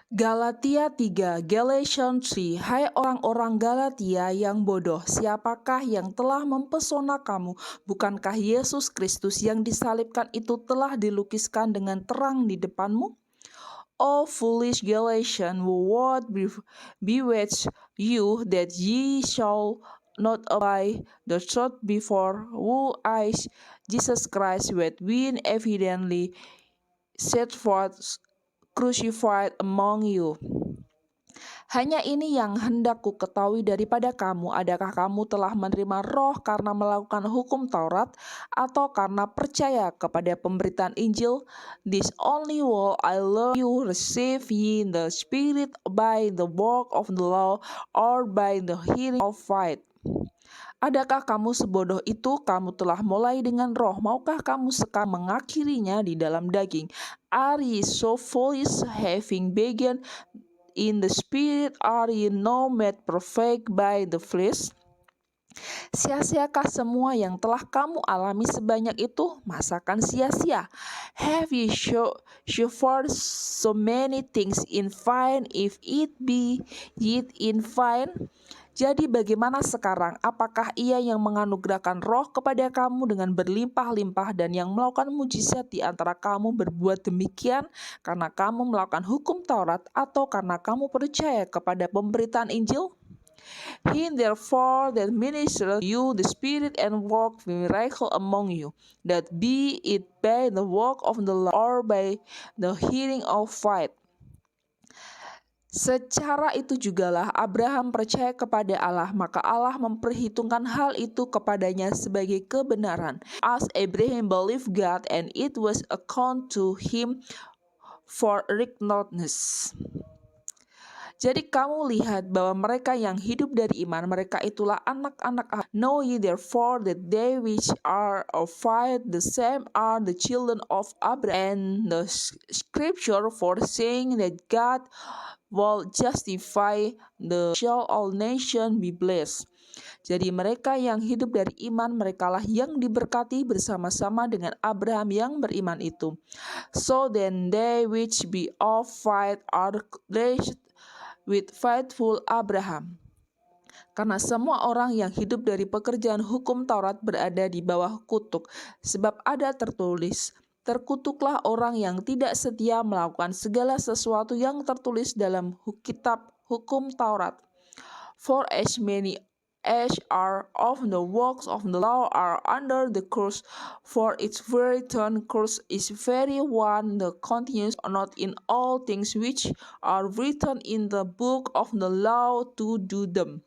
Galatia 3, Galatians 3. Hai orang-orang Galatia yang bodoh, siapakah yang telah mempesona kamu? Bukankah Yesus Kristus yang disalibkan itu telah dilukiskan dengan terang di depanmu? O foolish Galatians, what bewitched you that ye shall not obey the truth before whose eyes Jesus Christ with been evidently set forth crucified among you. Hanya ini yang hendak ku ketahui daripada kamu, adakah kamu telah menerima roh karena melakukan hukum Taurat atau karena percaya kepada pemberitaan Injil? This only will I learn you receive ye the Spirit by the work of the law or by the hearing of faith. Adakah kamu sebodoh itu? Kamu telah mulai dengan roh, maukah kamu sekarang mengakhirinya di dalam daging? Are ye so foolish, having begun in the spirit, are ye now made perfect by the flesh? Sia-siakah semua yang telah kamu alami sebanyak itu? Masakan sia-sia? Have ye suffered so many things in vain, if it be yet in vain? Jadi bagaimana sekarang? Apakah ia yang menganugerahkan roh kepada kamu dengan berlimpah-limpah dan yang melakukan mujizat di antara kamu berbuat demikian karena kamu melakukan hukum Taurat atau karena kamu percaya kepada pemberitaan Injil? He therefore that ministered you the Spirit and worked miracle among you, that be it by the work of the law or by the hearing of faith. Secara itu jugalah Abraham percaya kepada Allah, maka Allah memperhitungkan hal itu kepadanya sebagai kebenaran. As Abraham believed God, and it was accounted to him for righteousness. Jadi kamu lihat bahwa mereka yang hidup dari iman, mereka itulah anak-anak Allah. Know ye therefore that they which are of faith, the same are the children of Abraham. And the scripture foreseeing that God will justify the shall all nation be blessed. Jadi mereka yang hidup dari iman, merekalah yang diberkati bersama-sama dengan Abraham yang beriman itu. So then they which be of faith are blessed with faithful Abraham. Karena semua orang yang hidup dari pekerjaan hukum Taurat berada di bawah kutuk, sebab ada tertulis, terkutuklah orang yang tidak setia melakukan segala sesuatu yang tertulis dalam kitab hukum Taurat. For as many as are of the works of the law are under the curse, for its very turn curse is very one that continues not in all things which are written in the book of the law to do them.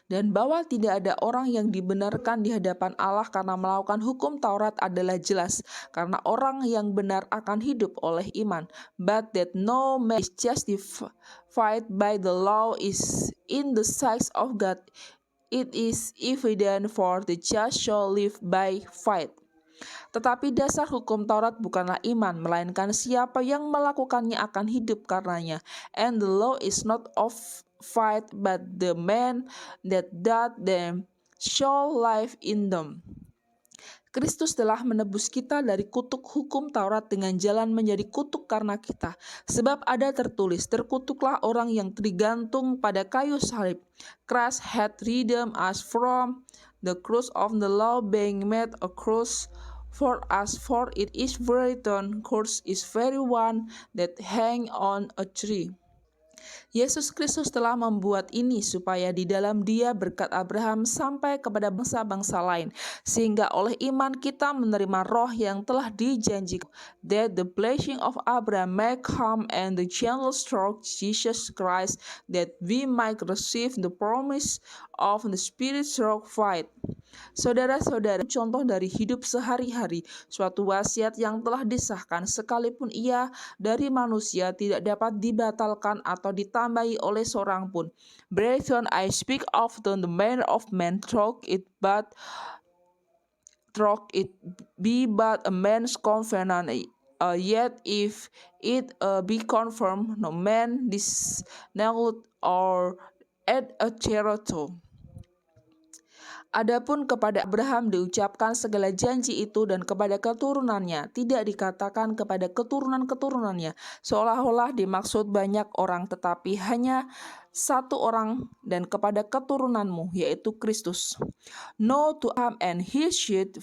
Dan bahwa tidak ada orang yang dibenarkan di hadapan Allah karena melakukan hukum Taurat adalah jelas, karena orang yang benar akan hidup oleh iman. But that no man is justified by the law is in the sight of God. It is evident, for the just shall live by faith. Tetapi dasar hukum Taurat bukanlah iman, melainkan siapa yang melakukannya akan hidup karenanya. And the law is not of faith, but the man that doth them shall live in them. Kristus telah menebus kita dari kutuk hukum Taurat dengan jalan menjadi kutuk karena kita. Sebab ada tertulis, terkutuklah orang yang tergantung pada kayu salib. Christ hath redeemed us from the curse of the law, being made a curse for us, for it is written, curse is very one that hang on a tree. Yesus Kristus telah membuat ini supaya di dalam Dia berkat Abraham sampai kepada bangsa-bangsa lain, sehingga oleh iman kita menerima roh yang telah dijanjikan, that the blessing of Abraham may come and the gentle stroke Jesus Christ, that we might receive the promise of the Spirit stroke faith. Saudara-saudara, contoh dari hidup sehari-hari, suatu wasiat yang telah disahkan sekalipun ia dari manusia tidak dapat dibatalkan atau ditambahi oleh seorang pun. Brethren, I speak of the manner of man, troke it be but a man's covenant. Yet if it be confirmed, no man disnailed or add a cherito. Adapun kepada Abraham diucapkan segala janji itu dan kepada keturunannya, tidak dikatakan kepada keturunan-keturunannya, seolah-olah dimaksud banyak orang tetapi hanya satu orang dan kepada keturunanmu, yaitu Kristus. No to Abraham and his seed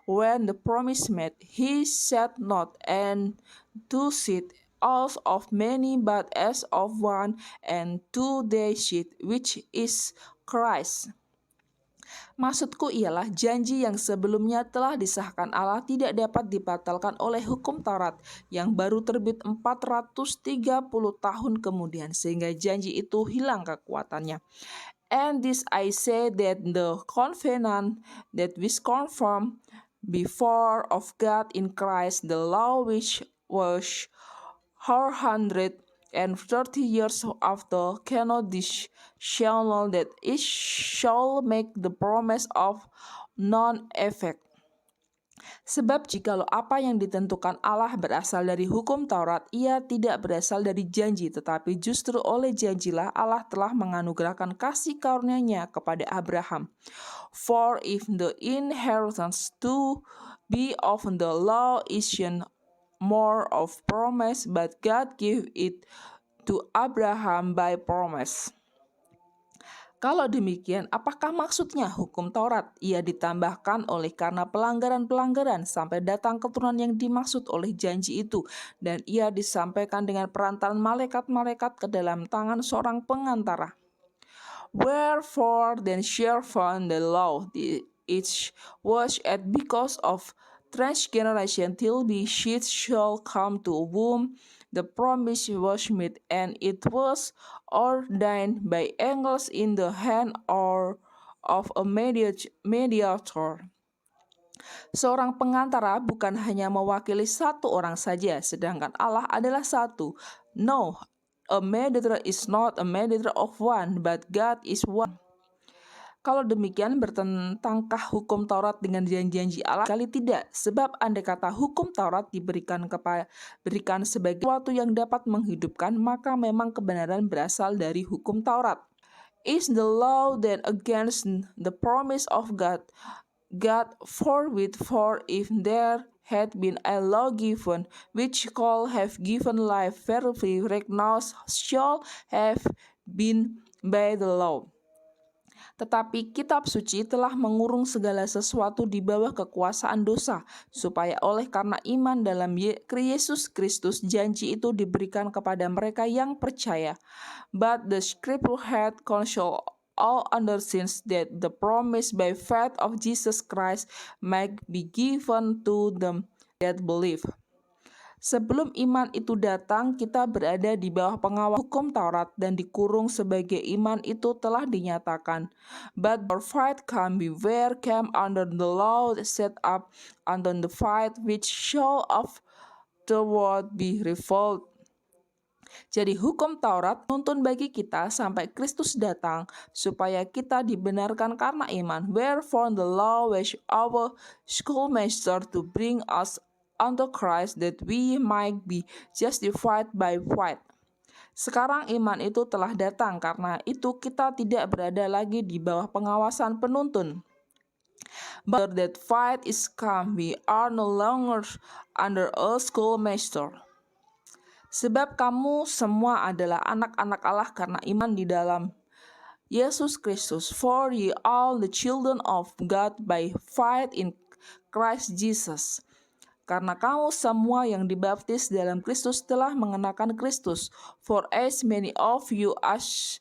when the promise made, he said not, and to seed as of many, but as of one, and to their seed, which is Christ. Maksudku ialah janji yang sebelumnya telah disahkan Allah tidak dapat dibatalkan oleh hukum Taurat yang baru terbit 430 tahun kemudian sehingga janji itu hilang kekuatannya. And this I say that the covenant that was confirmed before of God in Christ, the law which was 430 years after cannot disannul that it shall make the promise of non-effect. Sebab jikalau apa yang ditentukan Allah berasal dari hukum Taurat, ia tidak berasal dari janji, tetapi justru oleh janjilah Allah telah menganugerahkan kasih karunia-Nya kepada Abraham. For if the inheritance to be of the law isn't more of promise, but God gave it to Abraham by promise. Kalau demikian, apakah maksudnya hukum Taurat? Ia ditambahkan oleh karena pelanggaran-pelanggaran sampai datang keturunan yang dimaksud oleh janji itu, dan ia disampaikan dengan perantaran malaikat-malaikat ke dalam tangan seorang pengantara. Wherefore then shall found the law, it was at because of transgeneration till the seed shall come to whom the promise was made, and it was ordained by angels in the hand or of a mediator. Seorang pengantara bukan hanya mewakili satu orang saja, sedangkan Allah adalah satu. No, a mediator is not a mediator of one, but God is one. Kalau demikian, bertentangkah hukum Taurat dengan janji-janji Allah? Kali tidak, sebab andai kata hukum Taurat diberikan sebagai sesuatu yang dapat menghidupkan, maka memang kebenaran berasal dari hukum Taurat. Is the law then against the promise of God? God forbid, for if there had been a law given, which could have given life, verily recognized shall have been by the law. Tetapi kitab suci telah mengurung segala sesuatu di bawah kekuasaan dosa, supaya oleh karena iman dalam Yesus Kristus janji itu diberikan kepada mereka yang percaya. But the scripture had counsel all under sins that the promise by faith of Jesus Christ might be given to them that believe. Sebelum iman itu datang, kita berada di bawah pengawal hukum Taurat dan dikurung sebagai iman itu telah dinyatakan. But our fight can be where came under the law set up under the fight which shall afterward be revealed. Jadi hukum Taurat nuntun bagi kita sampai Kristus datang supaya kita dibenarkan karena iman. Wherefore the law was our schoolmaster to bring us unto Christ that we might be justified by faith. Sekarang iman itu telah datang, karena itu kita tidak berada lagi di bawah pengawasan penuntun. But that faith is come, we are no longer under a schoolmaster. Sebab kamu semua adalah anak-anak Allah karena iman di dalam Yesus Kristus. For ye all the children of God by faith in Christ Jesus. Karena kamu semua yang dibaptis dalam Kristus telah mengenakan Kristus. For as many of you as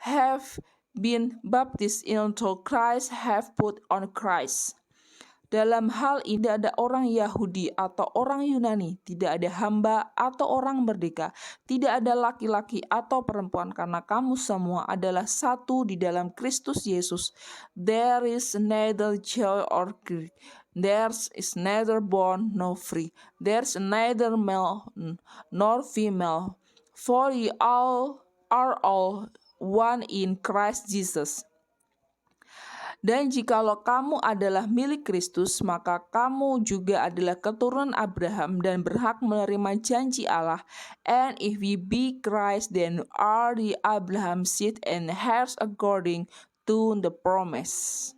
have been baptized into Christ have put on Christ. Dalam hal ini tidak ada orang Yahudi atau orang Yunani, tidak ada hamba atau orang merdeka, tidak ada laki-laki atau perempuan, karena kamu semua adalah satu di dalam Kristus Yesus. There is neither Jew or Greek. There is neither bond nor free. There's neither male nor female. For ye all are all one in Christ Jesus. Dan jikalau kamu adalah milik Kristus, maka kamu juga adalah keturunan Abraham dan berhak menerima janji Allah. And if ye be Christ, then are ye Abraham's seed and heirs according to the promise.